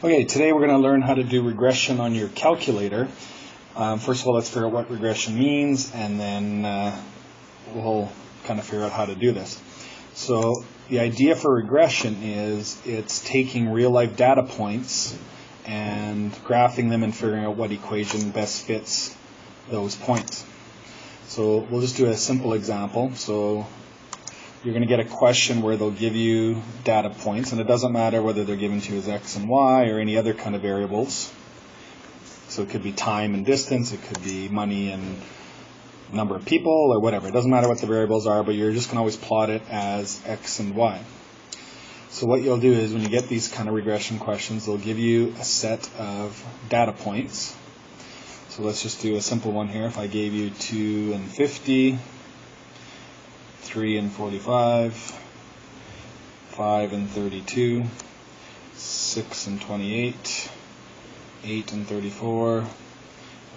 Okay, today we're going to learn how to do regression on your calculator. First of all, let's figure out what regression means, and then we'll kind of figure out how to do this. So the idea for regression is it's taking real-life data points and graphing them and figuring out what equation best fits those points. So we'll just do a simple example. So you're going to get a question where they'll give you data points, and it doesn't matter whether they're given to you as x and y or any other kind of variables. So it could be time and distance, it could be money and number of people, or whatever. It doesn't matter what the variables are, but you're just going to always plot it as x and y. So what you'll do is when you get these kind of regression questions, they'll give you a set of data points. So let's just do a simple one here. If I gave you 2 and 50, 3 and 45, 5 and 32, 6 and 28, 8 and 34,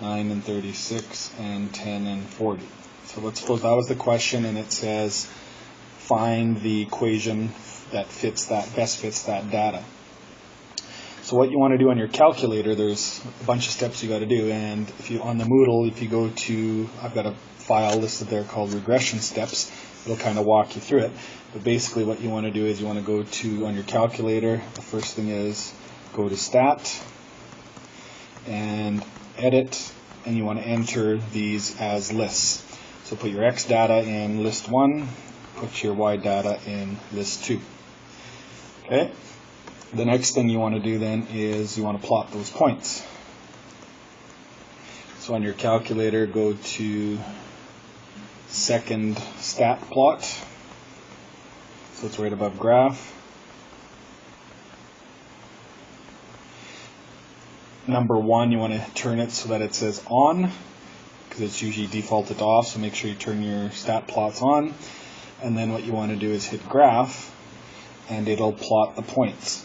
9 and 36, and 10 and 40. So let's suppose that was the question, and it says find the equation that best fits that data. So what you want to do on your calculator, there's a bunch of steps you got to do, and if you on the Moodle, if you go to, I've got a file listed there called regression steps. It'll kind of walk you through it. But basically what you want to do is you want to go to, on your calculator, the first thing is go to Stat and Edit, and you want to enter these as lists. So put your X data in list 1, put your Y data in list 2. Okay? The next thing you want to do then is you want to plot those points. So on your calculator, go to second stat plot, so it's right above graph. Number 1, you want to turn it so that it says on, because it's usually defaulted off, so make sure you turn your stat plots on. And then what you want to do is hit graph, and it'll plot the points.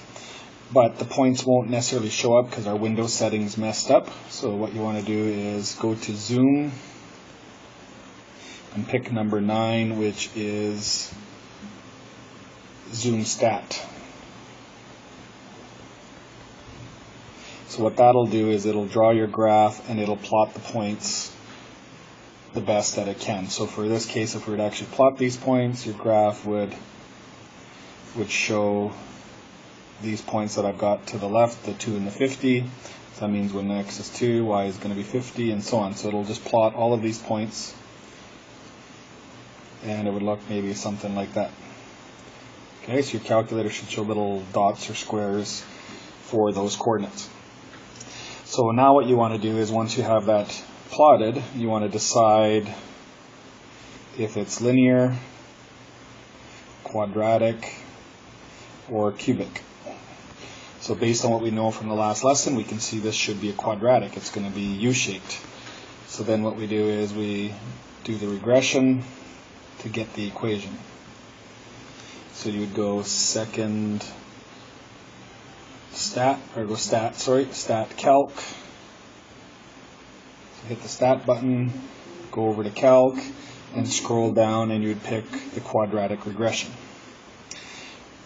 But the points won't necessarily show up because our window settings messed up. So what you want to do is go to zoom and pick number 9, which is zoom stat. So what that'll do is it'll draw your graph and it'll plot the points the best that it can. So for this case, if we were to actually plot these points, your graph would show these points that I've got to the left, the 2 and the 50. So that means when x is 2, y is going to be 50, and so on. So it'll just plot all of these points, and it would look maybe something like that. Okay, so your calculator should show little dots or squares for those coordinates. So now what you want to do is once you have that plotted, you want to decide if it's linear, quadratic, or cubic. So based on what we know from the last lesson, we can see this should be a quadratic. It's going to be U-shaped. So then what we do is we do the regression to get the equation. So you would go stat calc. So hit the stat button, go over to calc, and scroll down, and you would pick the quadratic regression.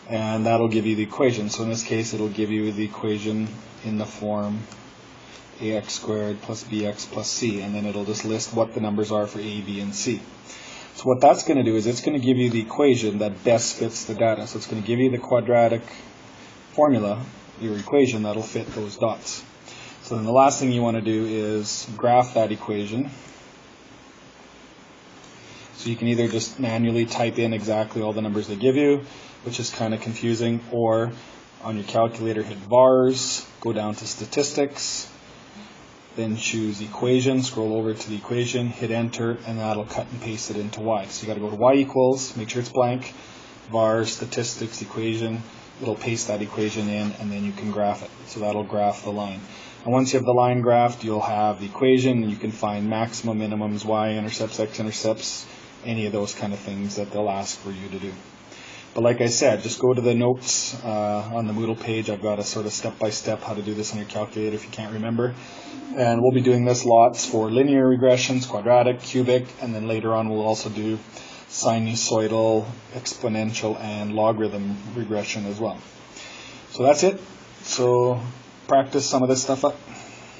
And that'll give you the equation. So in this case, it'll give you the equation in the form ax squared plus bx plus c, and then it'll just list what the numbers are for a, b, and c. So what that's going to do is it's going to give you the equation that best fits the data. So it's going to give you the quadratic formula, your equation, that'll fit those dots. So then the last thing you want to do is graph that equation. So you can either just manually type in exactly all the numbers they give you, which is kind of confusing, or on your calculator hit vars, go down to statistics, then choose equation, scroll over to the equation, hit enter, and that'll cut and paste it into y. So you got to go to y equals, make sure it's blank, vars, statistics, equation, it'll paste that equation in, and then you can graph it. So that'll graph the line. And once you have the line graphed, you'll have the equation, and you can find maximum, minimums, y-intercepts, x-intercepts, any of those kind of things that they'll ask for you to do. But like I said, just go to the notes on the Moodle page. I've got a sort of step-by-step how to do this on your calculator if you can't remember. And we'll be doing this lots for linear regressions, quadratic, cubic, and then later on we'll also do sinusoidal, exponential, and logarithm regression as well. So that's it. So practice some of this stuff up?